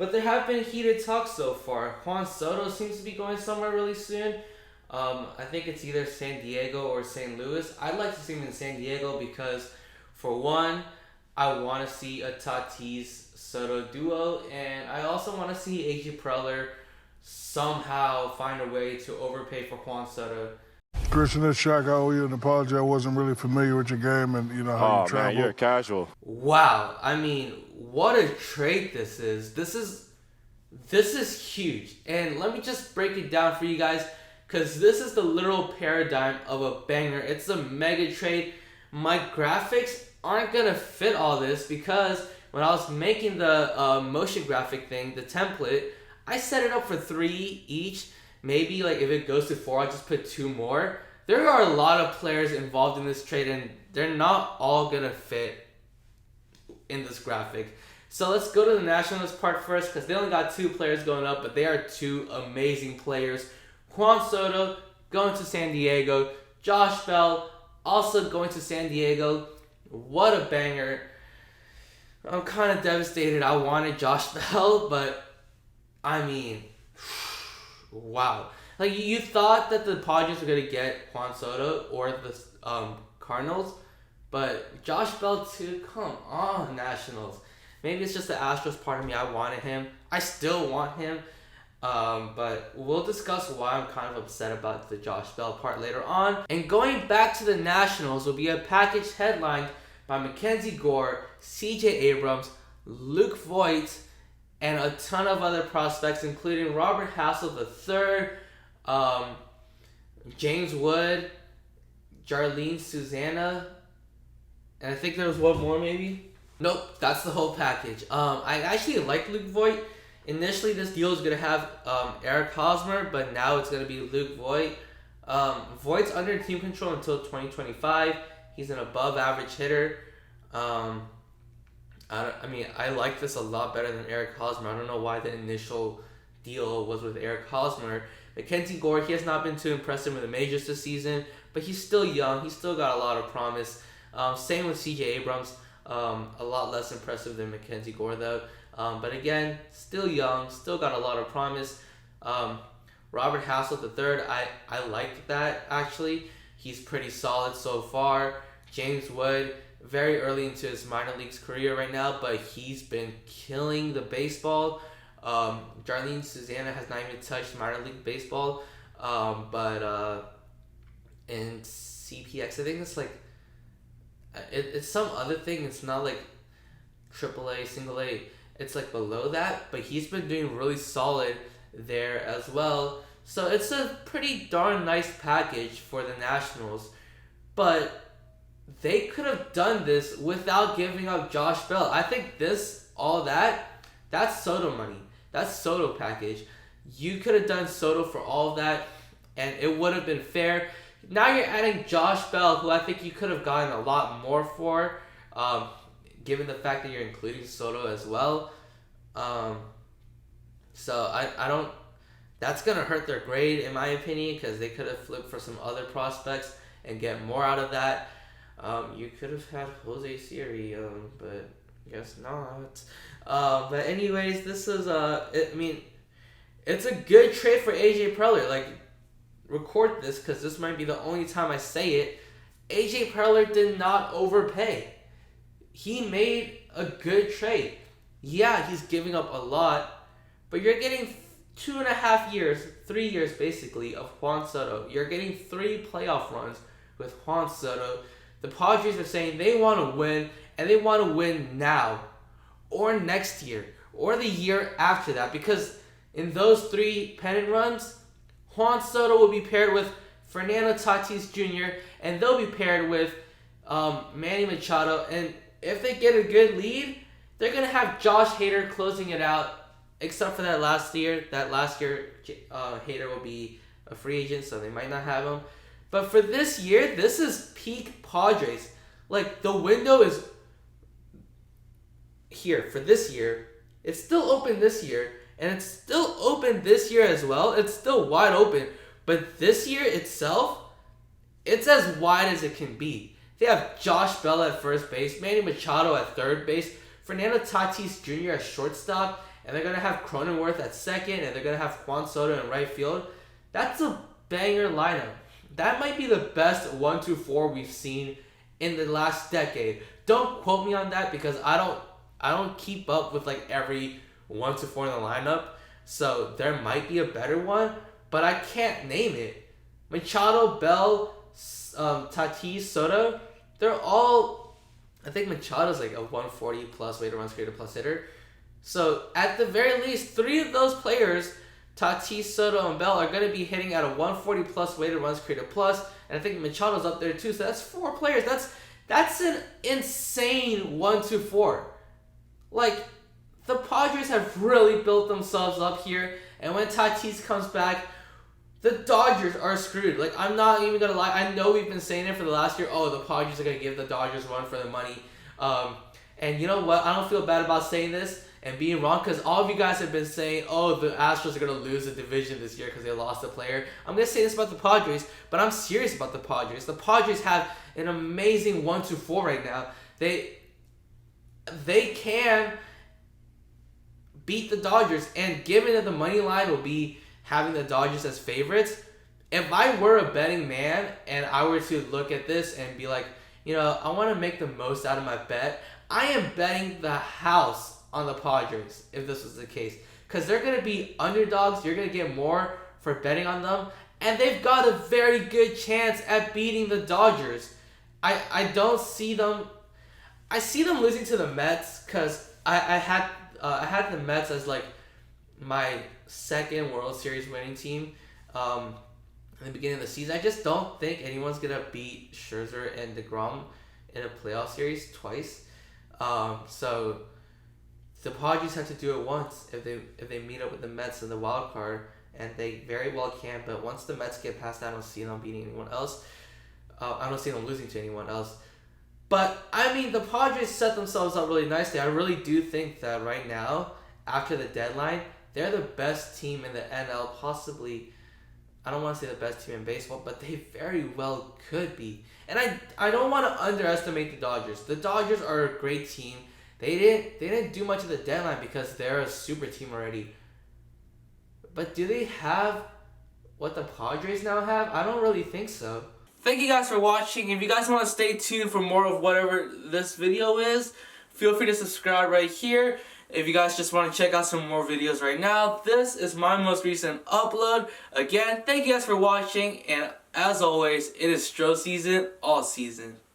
But there have been heated talks so far. Juan Soto seems to be going somewhere really soon. I think it's either San Diego or St. Louis. I'd like to see him in San Diego because, for one, I want to see a Tatis Soto duo, and I also want to see AJ Preller somehow find a way to overpay for Juan Soto. Christian, this Shaq, I owe you an apology. I wasn't really familiar with your game and how you travel. Oh man, you're a casual. Wow, I mean, what a trade this is. This is huge, and let me just break it down for you guys, because this is the literal paradigm of a banger. It's a mega trade. My graphics aren't gonna fit all this because when I was making the motion graphic thing, the template, I set it up for 3 each. Maybe like if it goes to 4, I'll just put 2 more. There are a lot of players involved in this trade, and they're not all gonna fit in this graphic. So let's go to the Nationals part first, because they only got 2 players going up, but they are 2 amazing players. Juan Soto going to San Diego. Josh Bell also going to San Diego. What a banger. I'm kind of devastated. I wanted Josh Bell, but I mean, wow. Like, you thought that the Padres were going to get Juan Soto or the Cardinals, but Josh Bell too? Come on, Nationals. Maybe it's just the Astros part of me. I wanted him. I still want him. But we'll discuss why I'm kind of upset about the Josh Bell part later on. And going back to the Nationals will be a package headlined by Mackenzie Gore, CJ Abrams, Luke Voigt, and a ton of other prospects, including Robert Hassel III, James Wood, Jarlene Susanna, and I think there was one more maybe. Nope, that's the whole package. I actually like Luke Voigt. Initially, this deal is going to have Eric Hosmer, but now it's going to be Luke Voigt. Voigt's under team control until 2025. He's an above-average hitter. I like this a lot better than Eric Hosmer. I don't know why the initial deal was with Eric Hosmer. Mackenzie Gore, he has not been too impressive with the majors this season, but he's still young. He's still got a lot of promise. Same with CJ Abrams. A lot less impressive than Mackenzie Gore, though. But again, still young, still got a lot of promise. Robert Hassel III, I like that, actually. He's pretty solid so far. James Wood, very early into his minor leagues career right now, but he's been killing the baseball. Jarlene Susanna has not even touched minor league baseball. But in CPX, I think it's like, it's some other thing. It's not like AAA, single A. It's like below that, but he's been doing really solid there as well. So it's a pretty darn nice package for the Nationals. But they could have done this without giving up Josh Bell. I think that's Soto money. That's Soto package. You could have done Soto for all of that, and it would have been fair. Now you're adding Josh Bell, who I think you could have gotten a lot more for, given the fact that you're including Soto as well. So I don't... That's going to hurt their grade, in my opinion, because they could have flipped for some other prospects and get more out of that. You could have had Jose Siri, but I guess not. But anyways, this is... it's a good trade for AJ Preller. Like, record this, because this might be the only time I say it. AJ Preller did not overpay. He made a good trade. Yeah, he's giving up a lot, but you're getting 2.5 years, 3 years basically, of Juan Soto. You're getting 3 playoff runs with Juan Soto. The Padres are saying they want to win, and they want to win now, or next year, or the year after that, because in those 3 pennant runs, Juan Soto will be paired with Fernando Tatis Jr., and they'll be paired with Manny Machado. And if they get a good lead, they're going to have Josh Hader closing it out, except for that last year. That last year, Hader will be a free agent, so they might not have him. But for this year, this is peak Padres. Like, the window is here for this year. It's still open this year. And it's still open this year as well. It's still wide open. But this year itself, it's as wide as it can be. They have Josh Bell at first base, Manny Machado at third base, Fernando Tatis Jr. at shortstop, and they're going to have Cronenworth at second, and they're going to have Juan Soto in right field. That's a banger lineup. That might be the best 1-2-4 we've seen in the last decade. Don't quote me on that because I don't keep up with like every 1-4 in the lineup. So there might be a better one, but I can't name it. Machado, Bell, Tatis, Soto, they're all, I think Machado's like a 140 plus weighted runs created plus hitter. So at the very least, 3 of those players, Tatis, Soto, and Bell, are going to be hitting at a 140 plus weighted runs created plus, and I think Machado's up there too. So that's 4 players. That's an insane 1-2-4. Like, the Padres have really built themselves up here, and when Tatis comes back, the Dodgers are screwed. Like, I'm not even going to lie. I know we've been saying it for the last year. Oh, the Padres are going to give the Dodgers run for their money. And you know what? I don't feel bad about saying this and being wrong because all of you guys have been saying, oh, the Astros are going to lose the division this year because they lost a player. I'm going to say this about the Padres, but I'm serious about the Padres. The Padres have an amazing 1-2-4 right now. They can beat the Dodgers, and given that the money line will be having the Dodgers as favorites, if I were a betting man and I were to look at this and be like, you know, I want to make the most out of my bet, I am betting the house on the Padres if this was the case. Because they're going to be underdogs. You're going to get more for betting on them. And they've got a very good chance at beating the Dodgers. I don't see them... I see them losing to the Mets because I had the Mets as like my second World Series winning team in the beginning of the season. I just don't think anyone's going to beat Scherzer and DeGrom in a playoff series twice. So the Padres have to do it once if they meet up with the Mets in the wild card, and they very well can. But once the Mets get past that, I don't see them beating anyone else. I don't see them losing to anyone else. But I mean, the Padres set themselves up really nicely. I really do think that right now, after the deadline, they're the best team in the NL. Possibly, I don't want to say the best team in baseball, but they very well could be. And I don't want to underestimate the Dodgers. The Dodgers are a great team. They didn't do much of the deadline because they're a super team already. But do they have what the Padres now have? I don't really think so. Thank you guys for watching. If you guys want to stay tuned for more of whatever this video is, feel free to subscribe right here. If you guys just want to check out some more videos right now, this is my most recent upload. Again, thank you guys for watching, and as always, it is Stro season all season.